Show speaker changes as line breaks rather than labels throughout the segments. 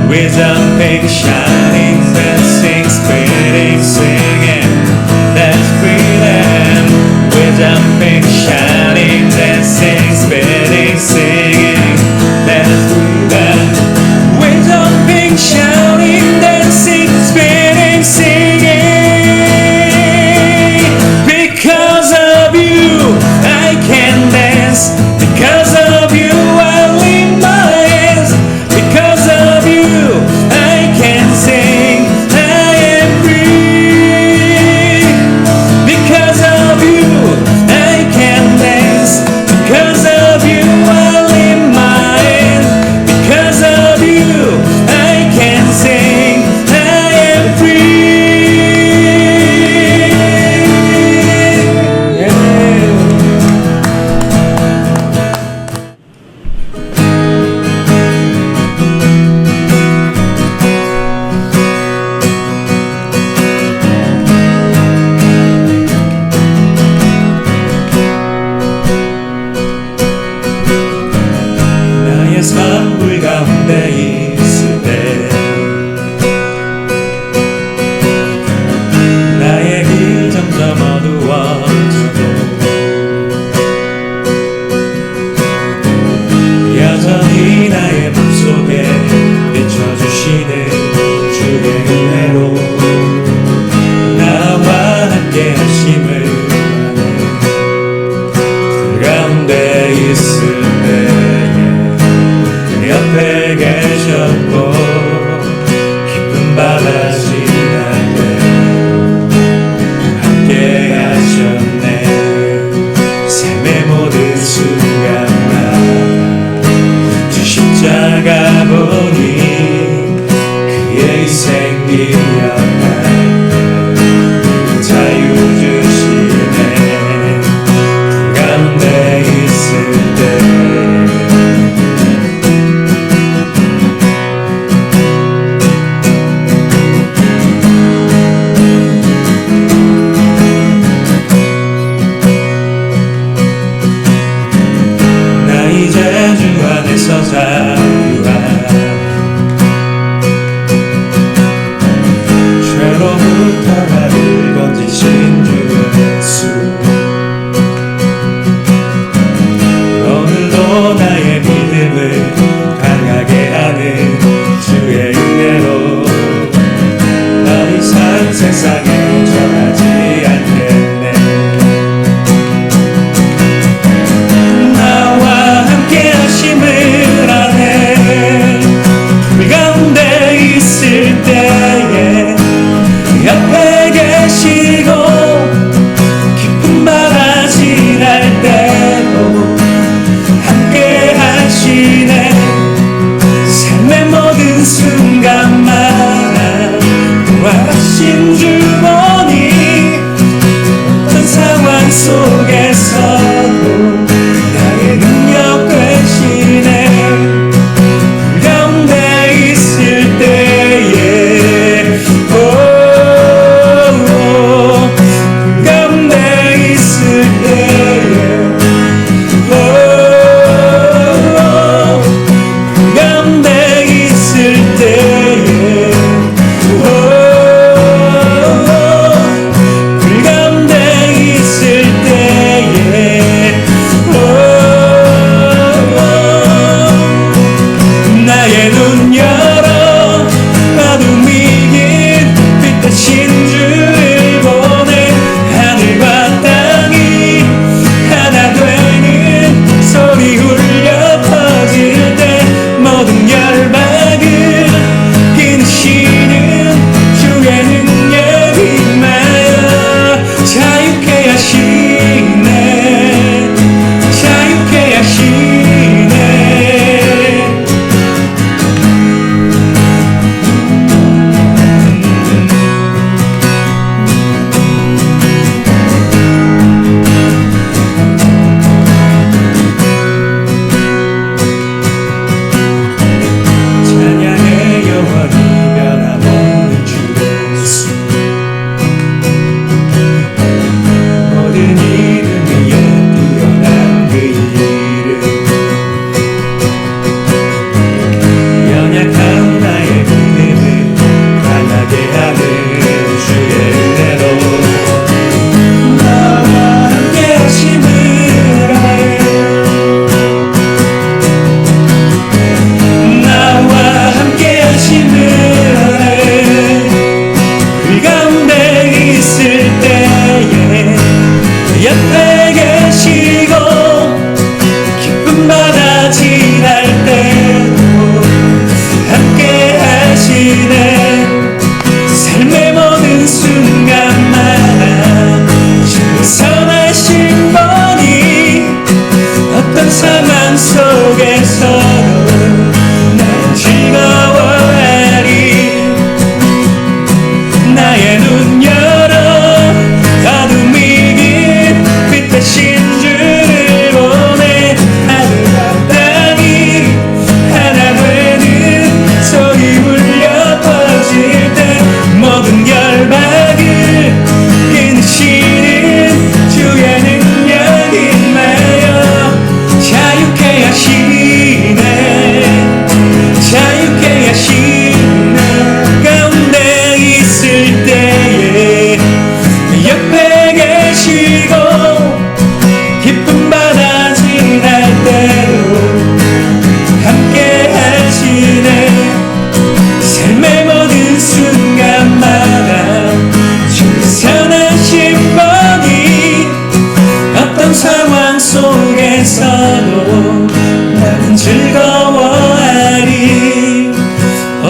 We're jumping, shining, dancing, spinning, singing. That's freedom. We're jumping, shining, dancing, spinning, singing. That's freedom. We're jumping, shouting, dancing, spinning, singing. Because of you, I can dance. Because of you, I lift my hands. Because of you, I can sing. I am free. Because of you, I can dance. Because of you, I lift my hands. Because of you, I can sing. I am free. 나의 산불 가운데 있을 때 나의 길 점점 어두워져도 여전히 나의 맘속에 비춰주시는 주의 은혜로 나와 함께 하심을 아네. 그 가운데 있을 때 옆에 계셨고 깊은 바다 지날 때 함께 하셨네. 삶의 모든 순간마다 주 십자가 보니 그의 희생 기억할 때 자유 주시네. 그 가운데 있을 때 이제 주 안에서 자유한 죄로부터 나를 건지신 주 예수. 오늘도 나의 믿음을 강하게 하는 주의 은혜로 더 이상 세상에 전하지 않겠네. 하심을 아네. 그 가운데 있을 때에 옆에 계시고 깊은 바다 지날 때도 함께 하시네. 삶의 모든 순간마다 구하신 주 보니 어떤 상황 속에서도 나의 능력 되시네. 그 가운데 있을 때에 그 가운데 있을 때에 그 가운데 있을 때에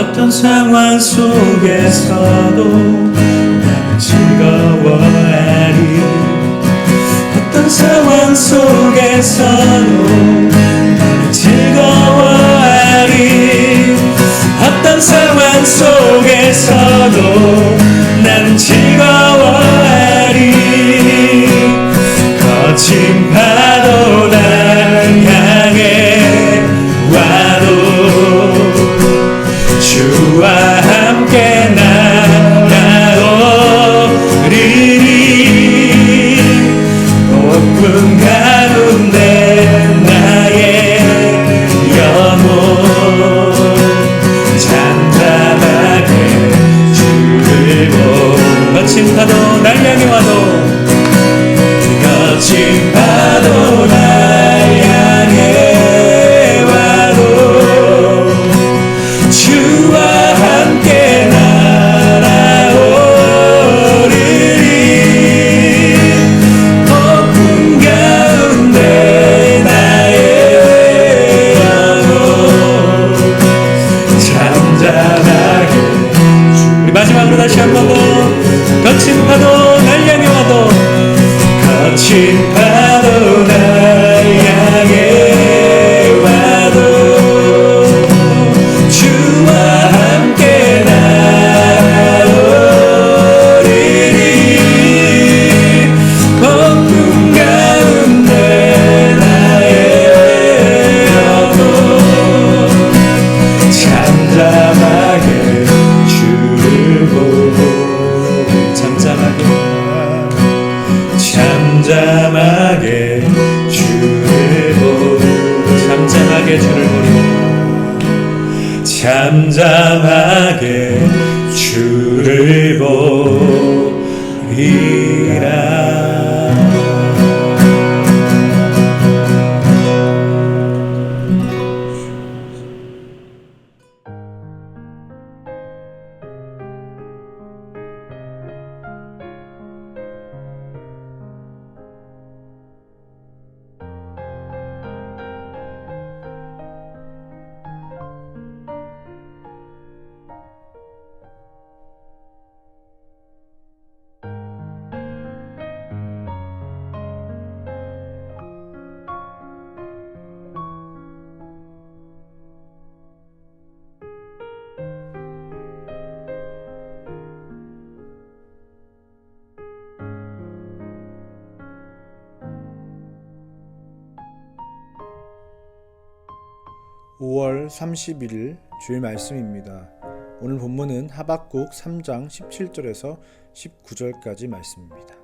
어떤 상황 속에서도 나는 즐거워하리. 어떤 상황 속에서도 나는 즐거워하리. 어떤 상황 속에서도 나는 즐거워하리. 거친 파도 날 향해 와도 주와 함께 나아오리니. 폭풍 가운데 나의 영혼 잠잠하게 주를 보고. 거친 파도 날 향해 와도, 거친 파도 날 향해 와도 주와 함께 날아오르리. 폭풍 가운데 나의 영혼 잠잠하게. 우리 마지막으로 다시 한 번 더. 거친 파도 날 향해 와도, 거친 파도 날 향해 와도 주와 함께 나아오리니. 폭풍 가운데 나의 영혼 잠잠하게 주를 보고. 잠잠하게 주를 보고. 잠잠하게 주를 보리라. 잠잠하게 주를 보리라.
(5월 31일) 주일 말씀입니다. 오늘 본문은 하박국 3장 17절에서 19절까지 말씀입니다.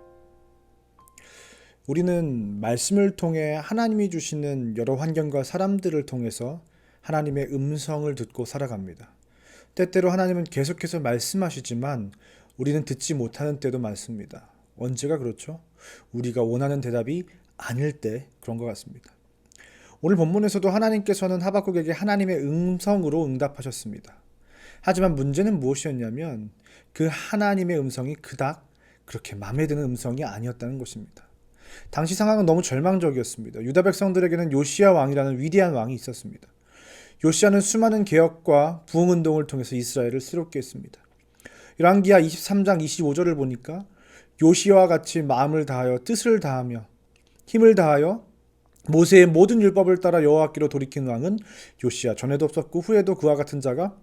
우리는 말씀을 통해 하나님이 주시는 여러 환경과 사람들을 통해서 하나님의 음성을 듣고 살아갑니다. 때때로 하나님은 계속해서 말씀하시지만 우리는 듣지 못하는 때도 많습니다. 언제가 그렇죠? 우리가 원하는 대답이 아닐 때 그런 것 같습니다. 오늘 본문에서도 하나님께서는 하박국에게 하나님의 음성으로 응답하셨습니다. 하지만 문제는 무엇이었냐면 그 하나님의 음성이 그닥 그렇게 마음에 드는 음성이 아니었다는 것입니다. 당시 상황은 너무 절망적이었습니다. 유다 백성들에게는 요시야 왕이라는 위대한 왕이 있었습니다. 요시야는 수많은 개혁과 부흥운동을 통해서 이스라엘을 새롭게 했습니다. 열왕기하 23장 25절을 보니까 요시야와 같이 마음을 다하여 뜻을 다하며 힘을 다하여 모세의 모든 율법을 따라 여호와께로 돌이킨 왕은 요시야 전에도 없었고 후에도 그와 같은 자가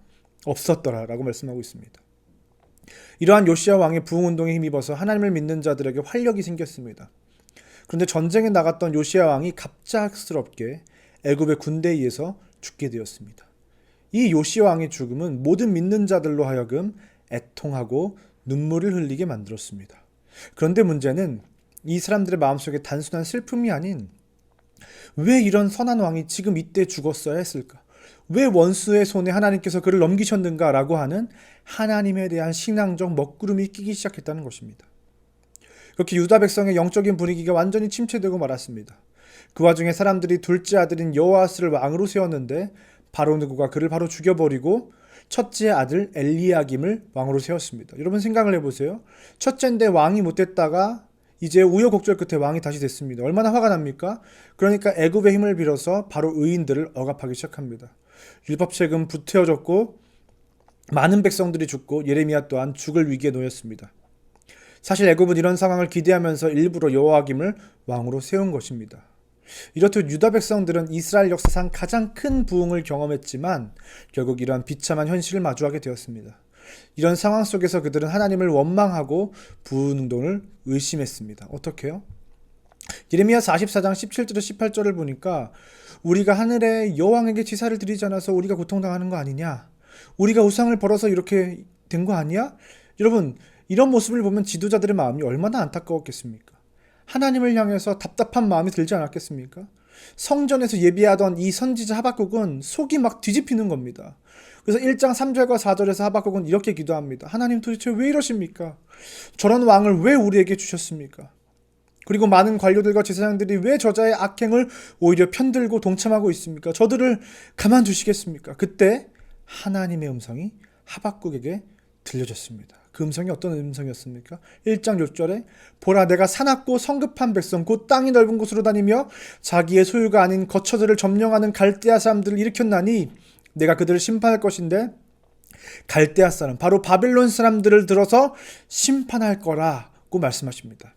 없었더라 라고 말씀하고 있습니다. 이러한 요시야 왕의 부흥운동에 힘입어서 하나님을 믿는 자들에게 활력이 생겼습니다. 그런데 전쟁에 나갔던 요시야 왕이 갑작스럽게 애굽의 군대에 의해서 죽게 되었습니다. 이 요시야 왕의 죽음은 모든 믿는 자들로 하여금 애통하고 눈물을 흘리게 만들었습니다. 그런데 문제는 이 사람들의 마음속에 단순한 슬픔이 아닌 왜 이런 선한 왕이 지금 이때 죽었어야 했을까? 왜 원수의 손에 하나님께서 그를 넘기셨는가? 라고 하는 하나님에 대한 신앙적 먹구름이 끼기 시작했다는 것입니다. 그렇게 유다 백성의 영적인 분위기가 완전히 침체되고 말았습니다. 그 와중에 사람들이 둘째 아들인 여호아스를 왕으로 세웠는데 바로 느고가 그를 바로 죽여버리고 첫째 아들 엘리야김을 왕으로 세웠습니다. 여러분 생각을 해보세요. 첫째인데 왕이 못됐다가 이제 우여곡절 끝에 왕이 다시 됐습니다. 얼마나 화가 납니까? 그러니까 애굽의 힘을 빌어서 바로 의인들을 억압하기 시작합니다. 율법책은 불태워졌고 많은 백성들이 죽고 예레미야 또한 죽을 위기에 놓였습니다. 사실 애굽은 이런 상황을 기대하면서 일부러 여호와김을 왕으로 세운 것입니다. 이렇듯 유다 백성들은 이스라엘 역사상 가장 큰 부흥을 경험했지만 결국 이러한 비참한 현실을 마주하게 되었습니다. 이런 상황 속에서 그들은 하나님을 원망하고 부흥운동을 의심했습니다. 어떻게요? 예레미야 44장 17절에 18절을 보니까 우리가 하늘의 여왕에게 제사를 드리지 않아서 우리가 고통당하는 거 아니냐? 우리가 우상을 벌어서 이렇게 된 거 아니야? 여러분, 이런 모습을 보면 지도자들의 마음이 얼마나 안타까웠겠습니까? 하나님을 향해서 답답한 마음이 들지 않았겠습니까? 성전에서 예비하던 이 선지자 하박국은 속이 막 뒤집히는 겁니다. 그래서 1장 3절과 4절에서 하박국은 이렇게 기도합니다. 하나님 도대체 왜 이러십니까? 저런 왕을 왜 우리에게 주셨습니까? 그리고 많은 관료들과 제사장들이 왜 저자의 악행을 오히려 편들고 동참하고 있습니까? 저들을 가만두시겠습니까? 그때 하나님의 음성이 하박국에게 들려졌습니다. 그 음성이 어떤 음성이었습니까? 1장 6절에 보라 내가 사납고 성급한 백성 곧 땅이 넓은 곳으로 다니며 자기의 소유가 아닌 거처들을 점령하는 갈대아 사람들을 일으켰나니 내가 그들을 심판할 것인데 갈대아 사람 바로 바벨론 사람들을 들어서 심판할 거라고 말씀하십니다.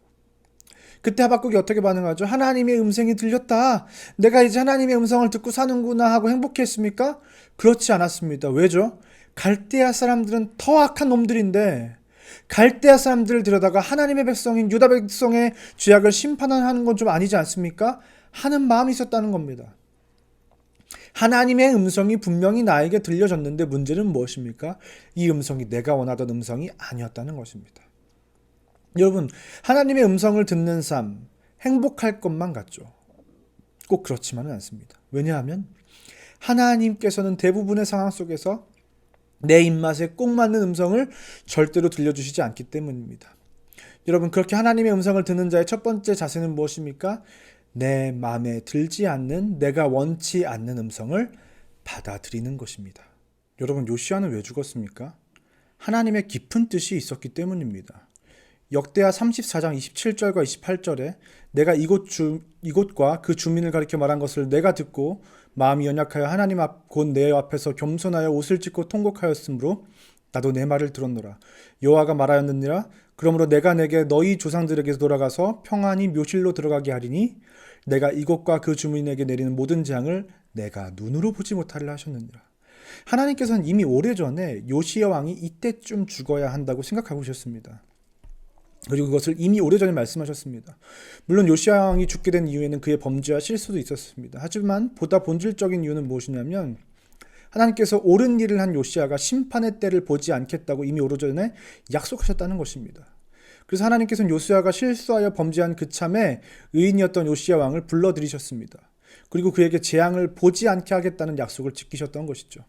그때 하박국이 어떻게 반응하죠? 하나님의 음성이 들렸다. 내가 이제 하나님의 음성을 듣고 사는구나 하고 행복했습니까? 그렇지 않았습니다. 왜죠? 갈대아 사람들은 더 악한 놈들인데 갈대아 사람들을 들여다가 하나님의 백성인 유다 백성의 죄악을 심판하는 건 좀 아니지 않습니까? 하는 마음이 있었다는 겁니다. 하나님의 음성이 분명히 나에게 들려졌는데 문제는 무엇입니까? 이 음성이 내가 원하던 음성이 아니었다는 것입니다. 여러분, 하나님의 음성을 듣는 삶, 행복할 것만 같죠. 꼭 그렇지만은 않습니다. 왜냐하면 하나님께서는 대부분의 상황 속에서 내 입맛에 꼭 맞는 음성을 절대로 들려주시지 않기 때문입니다. 여러분, 그렇게 하나님의 음성을 듣는 자의 첫 번째 자세는 무엇입니까? 내 마음에 들지 않는, 내가 원치 않는 음성을 받아들이는 것입니다. 여러분, 요시야는 왜 죽었습니까? 하나님의 깊은 뜻이 있었기 때문입니다. 역대하 34장 27절과 28절에 내가 이곳과 그 주민을 가리켜 말한 것을 내가 듣고 마음이 연약하여 하나님 앞 곧 내 앞에서 겸손하여 옷을 찢고 통곡하였으므로 나도 내 말을 들었노라. 여호와가 말하였느니라. 그러므로 내가 내게 너희 조상들에게서 돌아가서 평안히 묘실로 들어가게 하리니 내가 이곳과 그 주민에게 내리는 모든 재앙을 내가 눈으로 보지 못하리라 하셨느니라. 하나님께서는 이미 오래전에 요시야 왕이 이때쯤 죽어야 한다고 생각하고 계셨습니다. 그리고 그것을 이미 오래전에 말씀하셨습니다. 물론 요시야 왕이 죽게 된 이유에는 그의 범죄와 실수도 있었습니다. 하지만 보다 본질적인 이유는 무엇이냐면 하나님께서 옳은 일을 한 요시야가 심판의 때를 보지 않겠다고 이미 오래전에 약속하셨다는 것입니다. 그래서 하나님께서는 요시야가 실수하여 범죄한 그 참에 의인이었던 요시야 왕을 불러들이셨습니다. 그리고 그에게 재앙을 보지 않게 하겠다는 약속을 지키셨던 것이죠.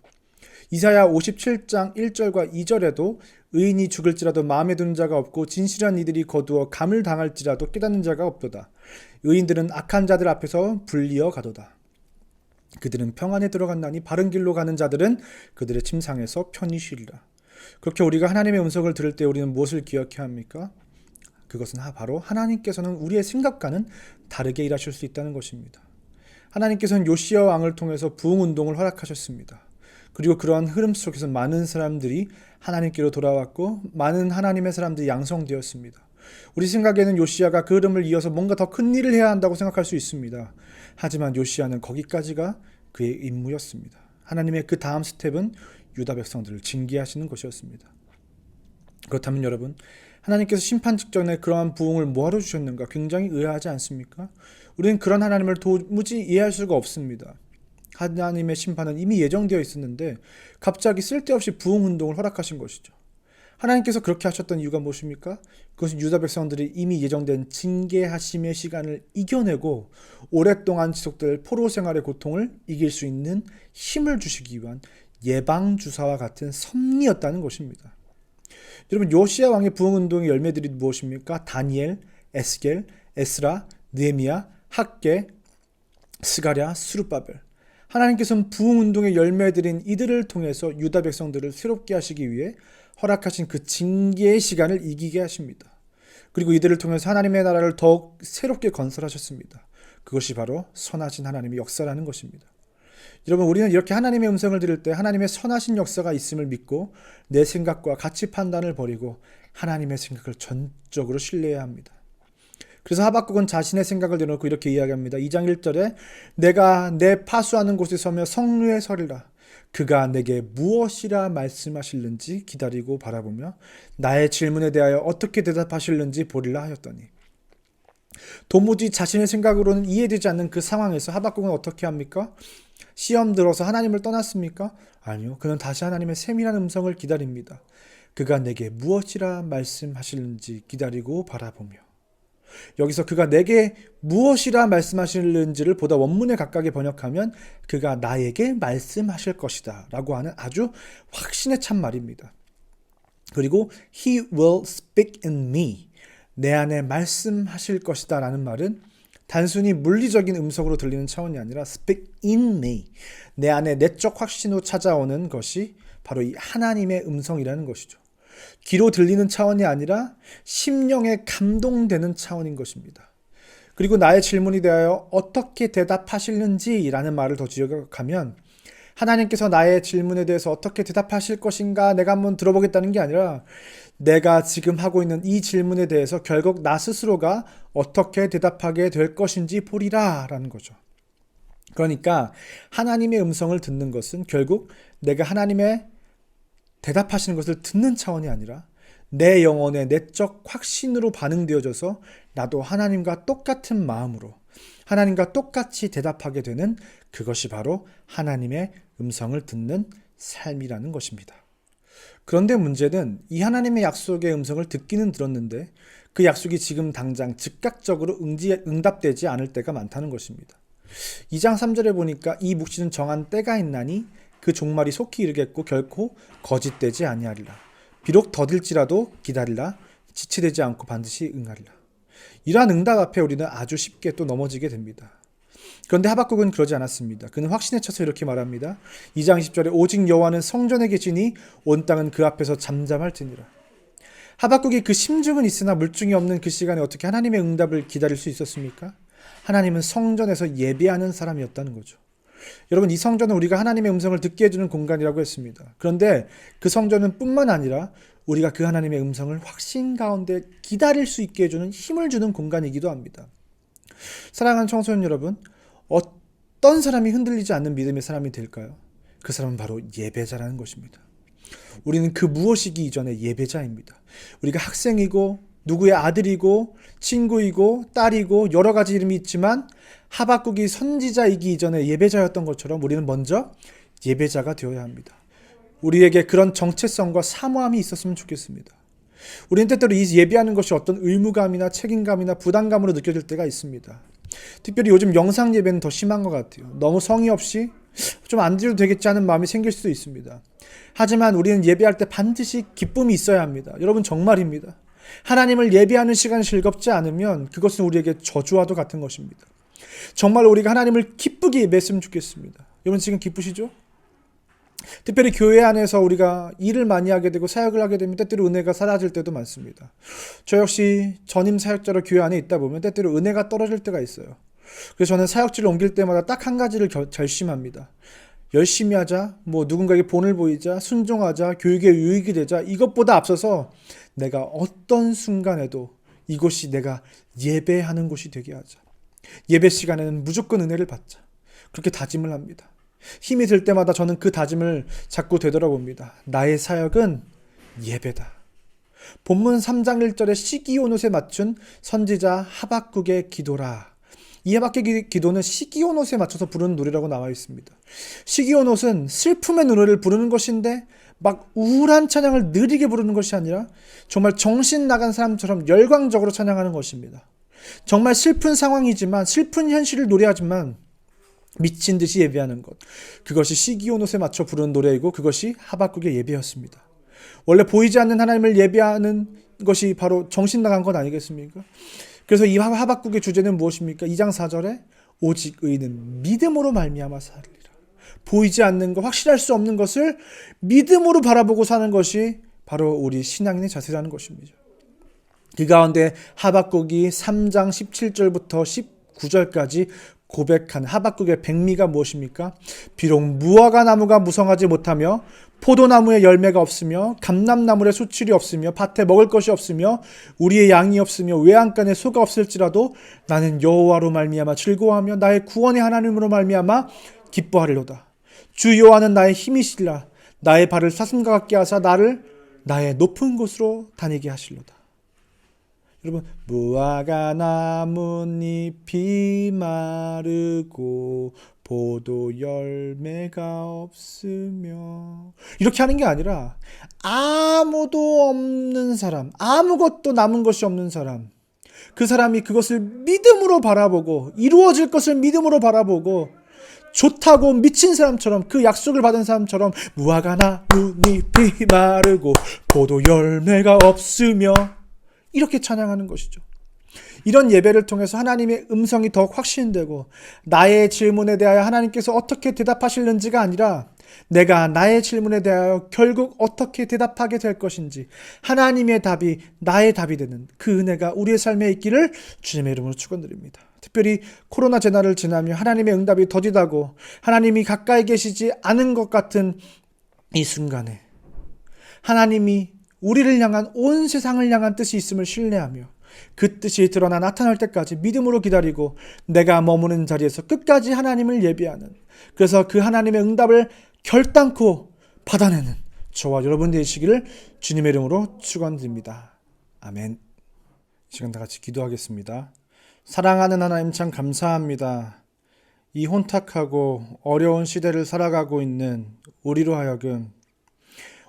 이사야 57장 1절과 2절에도 의인이 죽을지라도 마음에 두는 자가 없고 진실한 이들이 거두어 감을 당할지라도 깨닫는 자가 없도다. 의인들은 악한 자들 앞에서 불리어 가도다. 그들은 평안에 들어간다니 바른 길로 가는 자들은 그들의 침상에서 편히 쉬리라. 그렇게 우리가 하나님의 음성을 들을 때 우리는 무엇을 기억해야 합니까? 그것은 바로 하나님께서는 우리의 생각과는 다르게 일하실 수 있다는 것입니다. 하나님께서는 요시야 왕을 통해서 부흥운동을 허락하셨습니다. 그리고 그러한 흐름 속에서 많은 사람들이 하나님께로 돌아왔고 많은 하나님의 사람들이 양성되었습니다. 우리 생각에는 요시야가 그 흐름을 이어서 뭔가 더 큰 일을 해야 한다고 생각할 수 있습니다. 하지만 요시야는 거기까지가 그의 임무였습니다. 하나님의 그 다음 스텝은 유다 백성들을 징계하시는 것이었습니다. 그렇다면 여러분, 하나님께서 심판 직전에 그러한 부흥을 뭐하러 주셨는가 굉장히 의아하지 않습니까? 우리는 그런 하나님을 도무지 이해할 수가 없습니다. 하나님의 심판은 이미 예정되어 있었는데 갑자기 쓸데없이 부흥운동을 허락하신 것이죠. 하나님께서 그렇게 하셨던 이유가 무엇입니까? 그것은 유다 백성들이 이미 예정된 징계하심의 시간을 이겨내고 오랫동안 지속될 포로 생활의 고통을 이길 수 있는 힘을 주시기 위한 예방주사와 같은 섭리였다는 것입니다. 여러분, 요시야 왕의 부흥운동의 열매들이 무엇입니까? 다니엘, 에스겔, 에스라, 느헤미야, 학개, 스가랴, 스룹바벨. 하나님께서는 부흥운동의 열매들인 이들을 통해서 유다 백성들을 새롭게 하시기 위해 허락하신 그 징계의 시간을 이기게 하십니다. 그리고 이들을 통해서 하나님의 나라를 더욱 새롭게 건설하셨습니다. 그것이 바로 선하신 하나님의 역사라는 것입니다. 여러분, 우리는 이렇게 하나님의 음성을 들을 때 하나님의 선하신 역사가 있음을 믿고 내 생각과 가치 판단을 버리고 하나님의 생각을 전적으로 신뢰해야 합니다. 그래서 하박국은 자신의 생각을 내놓고 이렇게 이야기합니다. 2장 1절에 내가 내 파수하는 곳에 서며 성루에 서리라. 그가 내게 무엇이라 말씀하실는지 기다리고 바라보며 나의 질문에 대하여 어떻게 대답하실는지 보리라 하였더니, 도무지 자신의 생각으로는 이해되지 않는 그 상황에서 하박국은 어떻게 합니까? 시험 들어서 하나님을 떠났습니까? 아니요. 그는 다시 하나님의 세밀한 음성을 기다립니다. 그가 내게 무엇이라 말씀하실는지 기다리고 바라보며. 여기서 그가 내게 무엇이라 말씀하실는지를 보다 원문에 가깝게 번역하면 그가 나에게 말씀하실 것이다 라고 하는 아주 확신에 찬 말입니다. 그리고 He will speak in me, 내 안에 말씀하실 것이다 라는 말은 단순히 물리적인 음성으로 들리는 차원이 아니라 speak in me, 내 안에 내적 확신으로 찾아오는 것이 바로 이 하나님의 음성이라는 것이죠. 귀로 들리는 차원이 아니라 심령에 감동되는 차원인 것입니다. 그리고 나의 질문에 대하여 어떻게 대답하실는지 라는 말을 더 지적하면 하나님께서 나의 질문에 대해서 어떻게 대답하실 것인가 내가 한번 들어보겠다는 게 아니라 내가 지금 하고 있는 이 질문에 대해서 결국 나 스스로가 어떻게 대답하게 될 것인지 보리라 라는 거죠. 그러니까 하나님의 음성을 듣는 것은 결국 내가 하나님의 대답하시는 것을 듣는 차원이 아니라 내 영혼의 내적 확신으로 반응되어져서 나도 하나님과 똑같은 마음으로 하나님과 똑같이 대답하게 되는 그것이 바로 하나님의 음성을 듣는 삶이라는 것입니다. 그런데 문제는 이 하나님의 약속의 음성을 듣기는 들었는데 그 약속이 지금 당장 즉각적으로 응답되지 않을 때가 많다는 것입니다. 2장 3절에 보니까 이 묵시는 정한 때가 있나니 그 종말이 속히 이르겠고 결코 거짓되지 아니하리라. 비록 더딜지라도 기다리라. 지체되지 않고 반드시 응하리라. 이러한 응답 앞에 우리는 아주 쉽게 또 넘어지게 됩니다. 그런데 하박국은 그러지 않았습니다. 그는 확신에 차서 이렇게 말합니다. 2장 20절에 오직 여호와는 성전에 계시니 온 땅은 그 앞에서 잠잠할지니라. 하박국이 그 심증은 있으나 물증이 없는 그 시간에 어떻게 하나님의 응답을 기다릴 수 있었습니까? 하나님은 성전에서 예배하는 사람이었다는 거죠. 여러분, 이 성전은 우리가 하나님의 음성을 듣게 해주는 공간이라고 했습니다. 그런데 그 성전은 뿐만 아니라 우리가 그 하나님의 음성을 확신 가운데 기다릴 수 있게 해주는 힘을 주는 공간이기도 합니다. 사랑하는 청소년 여러분, 어떤 사람이 흔들리지 않는 믿음의 사람이 될까요? 그 사람은 바로 예배자라는 것입니다. 우리는 그 무엇이기 이전에 예배자입니다. 우리가 학생이고 누구의 아들이고 친구이고 딸이고 여러 가지 이름이 있지만 하박국이 선지자이기 이전에 예배자였던 것처럼 우리는 먼저 예배자가 되어야 합니다. 우리에게 그런 정체성과 사모함이 있었으면 좋겠습니다. 우리는 때때로 이 예배하는 것이 어떤 의무감이나 책임감이나 부담감으로 느껴질 때가 있습니다. 특별히 요즘 영상 예배는 더 심한 것 같아요. 너무 성의 없이 좀 안 드려도 되겠지 하는 마음이 생길 수도 있습니다. 하지만 우리는 예배할 때 반드시 기쁨이 있어야 합니다. 여러분, 정말입니다. 하나님을 예배하는 시간이 즐겁지 않으면 그것은 우리에게 저주와도 같은 것입니다. 정말 우리가 하나님을 기쁘게 예배했으면 좋겠습니다. 여러분, 지금 기쁘시죠? 특별히 교회 안에서 우리가 일을 많이 하게 되고 사역을 하게 되면 때때로 은혜가 사라질 때도 많습니다. 저 역시 전임 사역자로 교회 안에 있다 보면 때때로 은혜가 떨어질 때가 있어요. 그래서 저는 사역지를 옮길 때마다 딱 한 가지를 결심합니다. 열심히 하자, 누군가에게 본을 보이자, 순종하자, 교육에 유익이 되자, 이것보다 앞서서 내가 어떤 순간에도 이곳이 내가 예배하는 곳이 되게 하자. 예배 시간에는 무조건 은혜를 받자. 그렇게 다짐을 합니다. 힘이 들 때마다 저는 그 다짐을 자꾸 되돌아봅니다. 나의 사역은 예배다. 본문 3장 1절에 시기온옷에 맞춘 선지자 하박국의 기도라. 이 하박국의 기도는 시기온옷에 맞춰서 부르는 노래라고 나와 있습니다. 시기온옷은 슬픔의 노래를 부르는 것인데 막 우울한 찬양을 느리게 부르는 것이 아니라 정말 정신 나간 사람처럼 열광적으로 찬양하는 것입니다. 정말 슬픈 상황이지만 슬픈 현실을 노래하지만 미친 듯이 예배하는 것, 그것이 시기온옷에 맞춰 부르는 노래이고 그것이 하박국의 예배였습니다. 원래 보이지 않는 하나님을 예배하는 것이 바로 정신 나간 것 아니겠습니까? 그래서 이 하박국의 주제는 무엇입니까? 2장 4절에 오직 의인은 믿음으로 말미암아 살리라. 보이지 않는 것, 확실할 수 없는 것을 믿음으로 바라보고 사는 것이 바로 우리 신앙인의 자세라는 것입니다. 그 가운데 하박국이 3장 17절부터 19절까지 고백한 하박국의 백미가 무엇입니까? 비록 무화과 나무가 무성하지 못하며 포도나무에 열매가 없으며 감람나무에 수출이 없으며 밭에 먹을 것이 없으며 우리의 양이 없으며 외양간에 소가 없을지라도 나는 여호와로 말미암아 즐거워하며 나의 구원의 하나님으로 말미암아 기뻐하리로다. 주 여호와는 나의 힘이시라. 나의 발을 사슴과 같게 하사 나를 나의 높은 곳으로 다니게 하시리로다. 여러분, 무화과 나뭇잎이 마르고 포도 열매가 없으며 이렇게 하는 게 아니라 아무도 없는 사람, 아무것도 남은 것이 없는 사람, 그 사람이 그것을 믿음으로 바라보고 이루어질 것을 믿음으로 바라보고 좋다고 미친 사람처럼 그 약속을 받은 사람처럼 무화과 나뭇잎이 마르고 포도 열매가 없으며 이렇게 찬양하는 것이죠. 이런 예배를 통해서 하나님의 음성이 더욱 확신되고 나의 질문에 대하여 하나님께서 어떻게 대답하실는지가 아니라 내가 나의 질문에 대하여 결국 어떻게 대답하게 될 것인지 하나님의 답이 나의 답이 되는 그 은혜가 우리의 삶에 있기를 주님의 이름으로 축원드립니다. 특별히 코로나 재난을 지나며 하나님의 응답이 더디다고 하나님이 가까이 계시지 않은 것 같은 이 순간에 하나님이 우리를 향한 온 세상을 향한 뜻이 있음을 신뢰하며 그 뜻이 드러나 나타날 때까지 믿음으로 기다리고 내가 머무는 자리에서 끝까지 하나님을 예비하는, 그래서 그 하나님의 응답을 결단코 받아내는 저와 여러분 되시기를 주님의 이름으로 축원드립니다. 아멘. 이 시간 다 같이 기도하겠습니다. 사랑하는 하나님, 참 감사합니다. 이 혼탁하고 어려운 시대를 살아가고 있는 우리로 하여금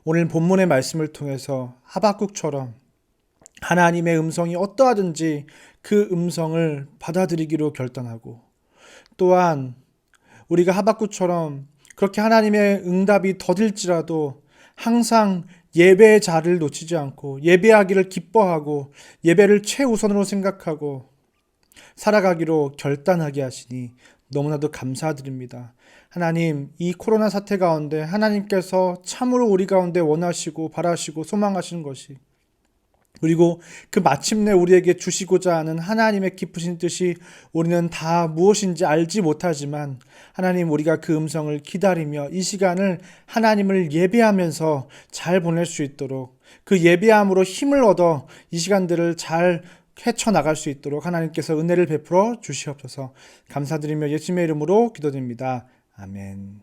오늘 본문의 말씀을 통해서 하박국처럼 하나님의 음성이 어떠하든지 그 음성을 받아들이기로 결단하고, 또한 우리가 하박국처럼 그렇게 하나님의 응답이 더딜지라도 항상 예배의 자리를 놓치지 않고 예배하기를 기뻐하고 예배를 최우선으로 생각하고 살아가기로 결단하게 하시니 너무나도 감사드립니다. 하나님, 이 코로나 사태 가운데 하나님께서 참으로 우리 가운데 원하시고 바라시고 소망하시는 것이, 그리고 그 마침내 우리에게 주시고자 하는 하나님의 깊으신 뜻이 우리는 다 무엇인지 알지 못하지만 하나님, 우리가 그 음성을 기다리며 이 시간을 하나님을 예배하면서 잘 보낼 수 있도록, 그 예배함으로 힘을 얻어 이 시간들을 잘 헤쳐나갈 수 있도록 하나님께서 은혜를 베풀어 주시옵소서. 감사드리며 예수님의 이름으로 기도드립니다. 아멘.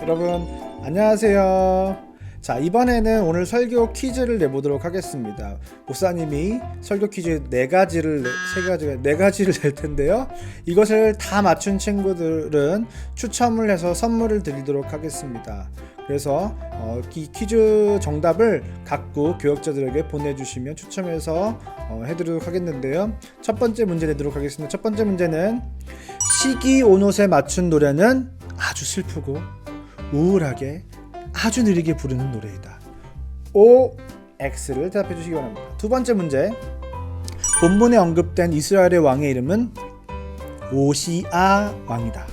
여러분 안녕하세요. 자, 이번에는 오늘 설교 퀴즈를 내보도록 하겠습니다. 목사님이 설교 퀴즈 4가지를 낼 텐데요. 이것을 다 맞춘 친구들은 추첨을 해서 선물을 드리도록 하겠습니다. 그래서 이 퀴즈 정답을 각국 교역자들에게 보내주시면 추첨해서 해드리도록 하겠는데요. 첫 번째 문제 내도록 하겠습니다. 첫 번째 문제는 시기 온옷에 맞춘 노래는 아주 슬프고 우울하게 아주 느리게 부르는 노래이다. O, X를 대답해 주시기 바랍니다. 두 번째 문제, 본문에 언급된 이스라엘의 왕의 이름은 오시아 왕이다.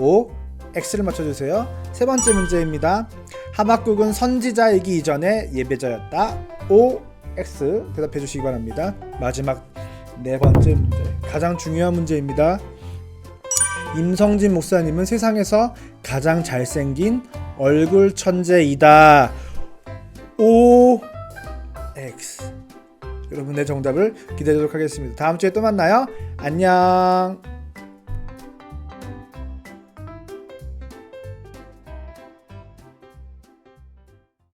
O, X를 맞춰주세요. 세 번째 문제입니다. 하박국은 선지자이기 이전에 예배자였다. O, X 대답해 주시기 바랍니다. 마지막 네 번째 문제, 가장 중요한 문제입니다. 임성진 목사님은 세상에서 가장 잘생긴 얼굴 천재이다. O, X. 여러분의 정답을 기다리도록 하겠습니다. 다음 주에 또 만나요. 안녕.